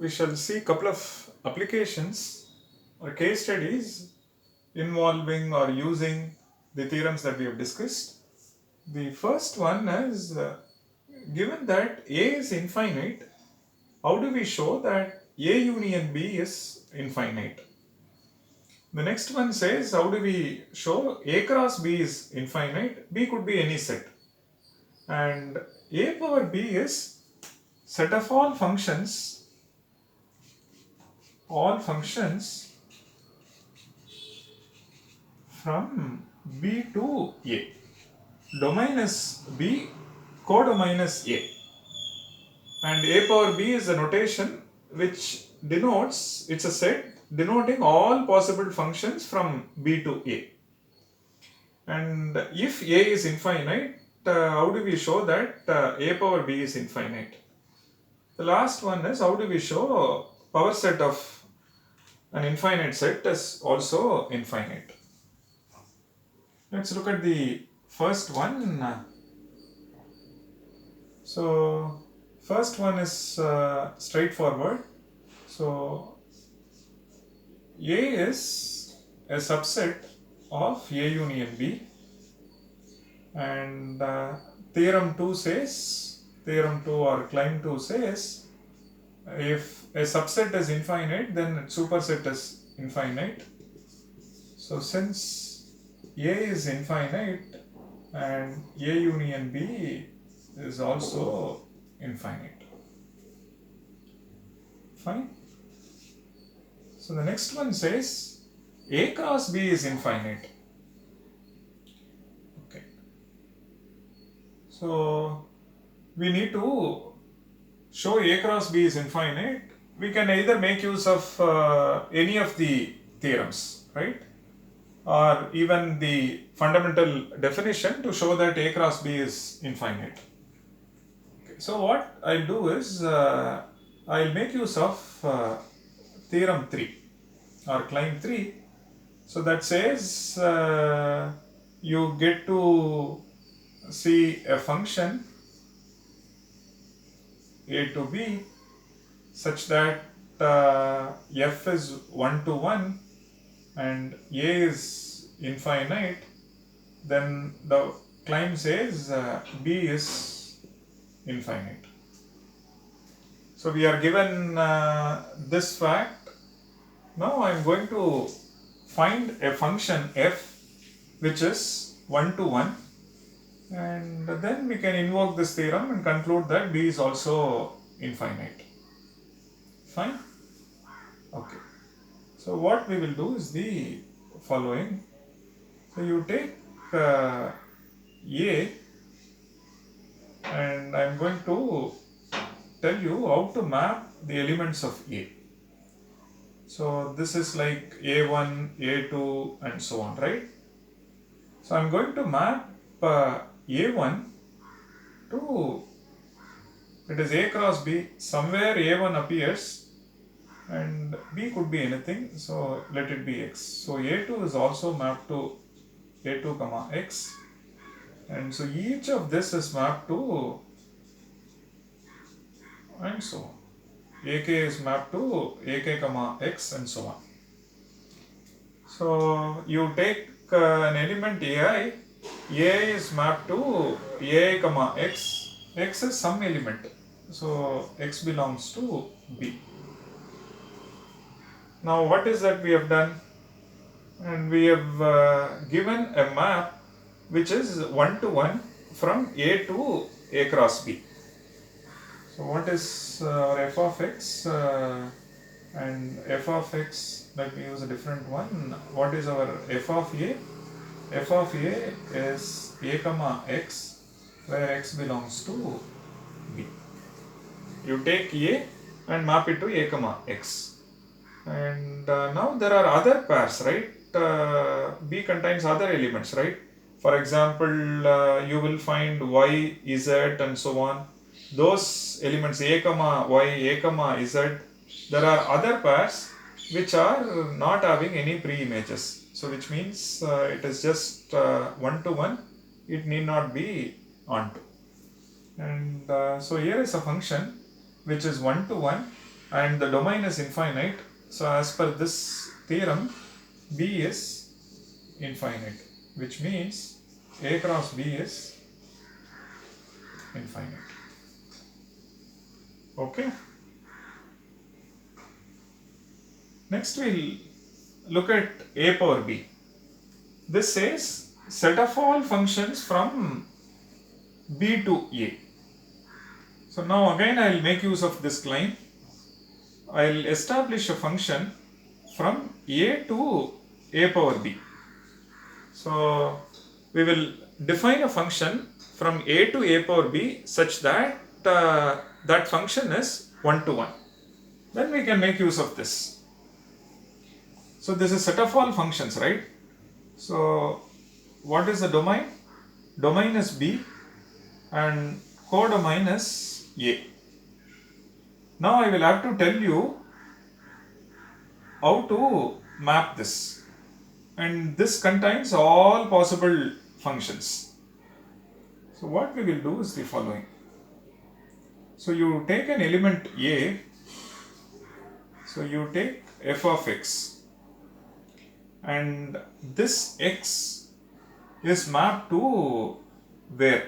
we shall see a couple of applications or case studies involving or using the theorems that we have discussed. The first one is given that A is infinite, how do we show that A union B is infinite? The next one says, how do we show A cross B is infinite? B could be any set. And A power B is set of all functions from B to A. Domain is B, codomain is A. And A power B is a notation which denotes, it's a set denoting all possible functions from B to A. And if A is infinite, how do we show that A power B is infinite? The last one is, how do we show power set of an infinite set is also infinite? Let's look at the first one. So, first one is straightforward. So, A is a subset of A union B, and theorem 2 or claim 2 says, if a subset is infinite, then its superset is infinite. So, since A is infinite and A union B is also infinite. Fine. So the next one says A cross B is infinite. Okay. So we need to show A cross B is infinite. We can either make use of any of the theorems, right? Or even the fundamental definition to show that A cross B is infinite. Okay. So what I'll do is I'll make use of theorem 3 or claim 3. So that says you get to see a function A to B such that f is 1 to 1 and A is infinite, then the claim says B is infinite. So we are given this fact. Now I am going to find a function f which is 1 to 1, and then we can invoke this theorem and conclude that B is also infinite. Fine? Okay. So what we will do is the following. So you take A, and I am going to tell you how to map the elements of A. So this is like A1, A2 and so on, right? So I'm going to map A1 to, it is A cross B, somewhere A1 appears and B could be anything, so let it be X. So A2 is also mapped to A2 comma X, and so each of this is mapped to, and so on. AK is mapped to AK comma X and so on. So you take an element AI, A is mapped to AI comma X, X is some element, so X belongs to B. Now what is that we have done? And we have given a map which is 1 to 1 from A to A cross B. So what is our f of x and f of x, let me use a different one. What is our f of a? F of a is a comma x, where x belongs to b. You take a and map it to a comma x. And now there are other pairs, right? B contains other elements, right? For example, you will find y, z and so on. Those elements a comma y, a comma z, there are other pairs which are not having any pre-images. So which means it is just 1 to 1, it need not be onto. And so here is a function which is 1 to 1 and the domain is infinite. So as per this theorem, B is infinite, which means A cross B is infinite. Okay. Next we'll look at A power B. This says set of all functions from B to A. So now again I will make use of this claim. I will establish a function from A to A power B. So we will define a function from A to A power B such that that function is 1 to 1. Then we can make use of this. So this is set of all functions, right? So what is the domain? Domain is B and codomain is A. Now I will have to tell you how to map this, and this contains all possible functions. So what we will do is the following. So you take an element A, so you take f of x, and this x is mapped to where?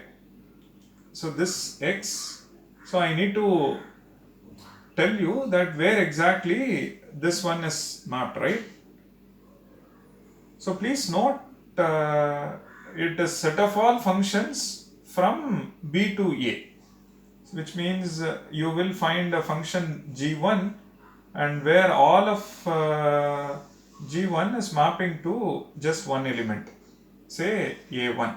So this x, so I need to tell you that where exactly this one is mapped, right? So please note it is set of all functions from B to A, which means you will find a function g1 and where all of g1 is mapping to just one element, say a1.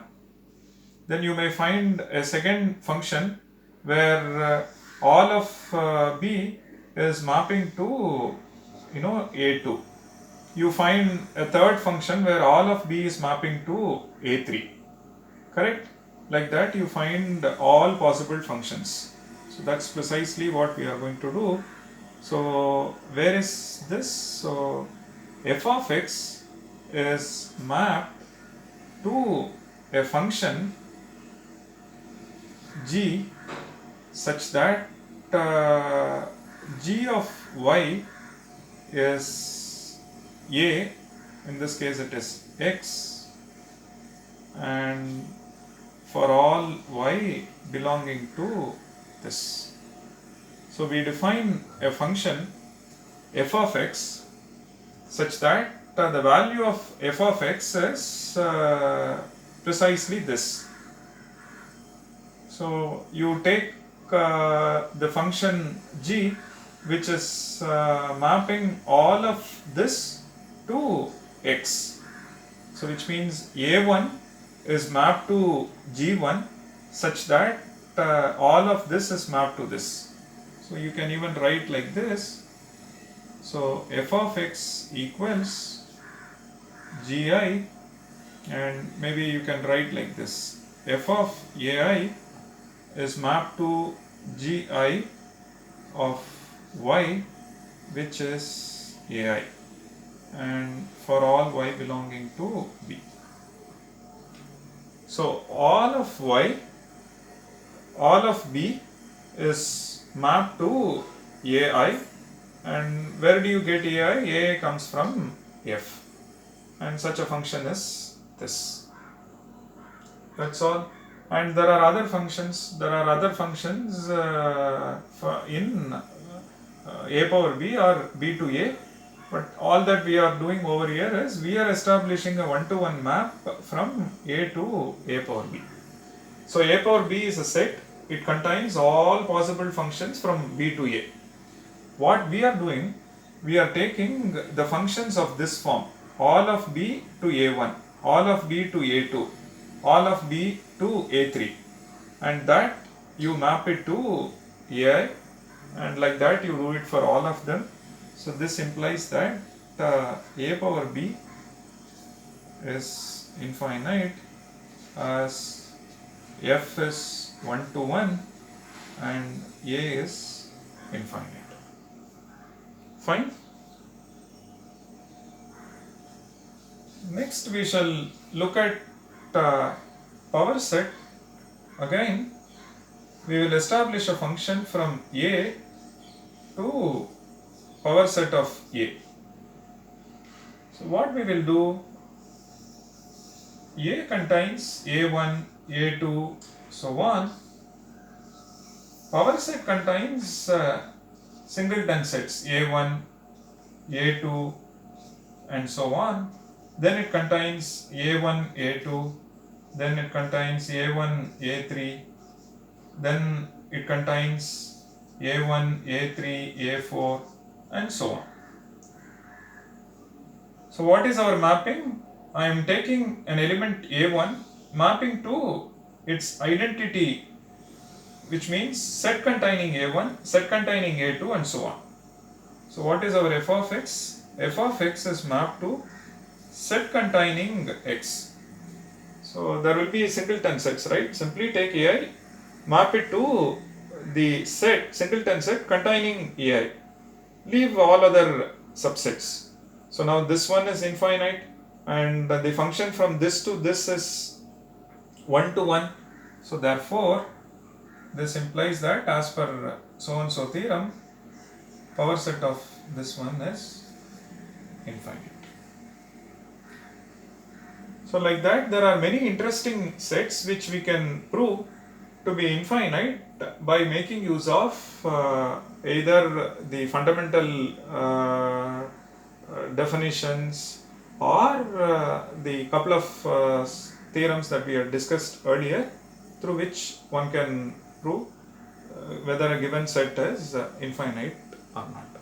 Then you may find a second function where all of b is mapping to a2. You find a third function where all of b is mapping to a3. Correct? Like that you find all possible functions. So that's precisely what we are going to do. So where is this? So f of x is mapped to a function g such that g of y is a, in this case it is x, and for all y belonging to this. So we define a function f of x such that the value of f of x is precisely this. So you take the function g which is mapping all of this to x. So which means a1 is mapped to g1 such that all of this is mapped to this. So you can even write like this. So f of x equals gi, and maybe you can write like this. F of ai is mapped to gi of y, which is ai, and for all y belonging to b. So all of y, all of b is mapped to ai, and where do you get ai? Ai comes from f, and such a function is this. That's all. And there are other functions. There are other functions in a power b or b to a. But all that we are doing over here is we are establishing a one-to-one map from a to a power b. So a power b is a set. It contains all possible functions from b to a. What we are doing, we are taking the functions of this form, all of b to a1, all of b to a2, all of b to a3, and that you map it to ai, and like that you do it for all of them. So this implies that a power b is infinite as f is 1 to 1 and a is infinite. Fine. Next we shall look at power set. Again we will establish a function from a to power set of A. So what we will do, A contains A1, A2, so on. Power set contains singleton sets A1, A2 and so on. Then it contains A1, A2, then it contains A1, A3, then it contains A1, A3, A4 and so on. So what is our mapping? I am taking an element A1, mapping to its identity, which means set containing A1, set containing A2 and so on. So what is our f of x? F of x is mapped to set containing x. So there will be singleton sets, right? Simply take AI, map it to the set, singleton set containing AI. Leave all other subsets. So now this one is infinite and the function from this to this is 1 to 1. So therefore, this implies that as per so and so theorem, power set of this one is infinite. So like that, there are many interesting sets which we can prove to be infinite by making use of either the fundamental definitions or the couple of theorems that we had discussed earlier, through which one can prove whether a given set is infinite or not.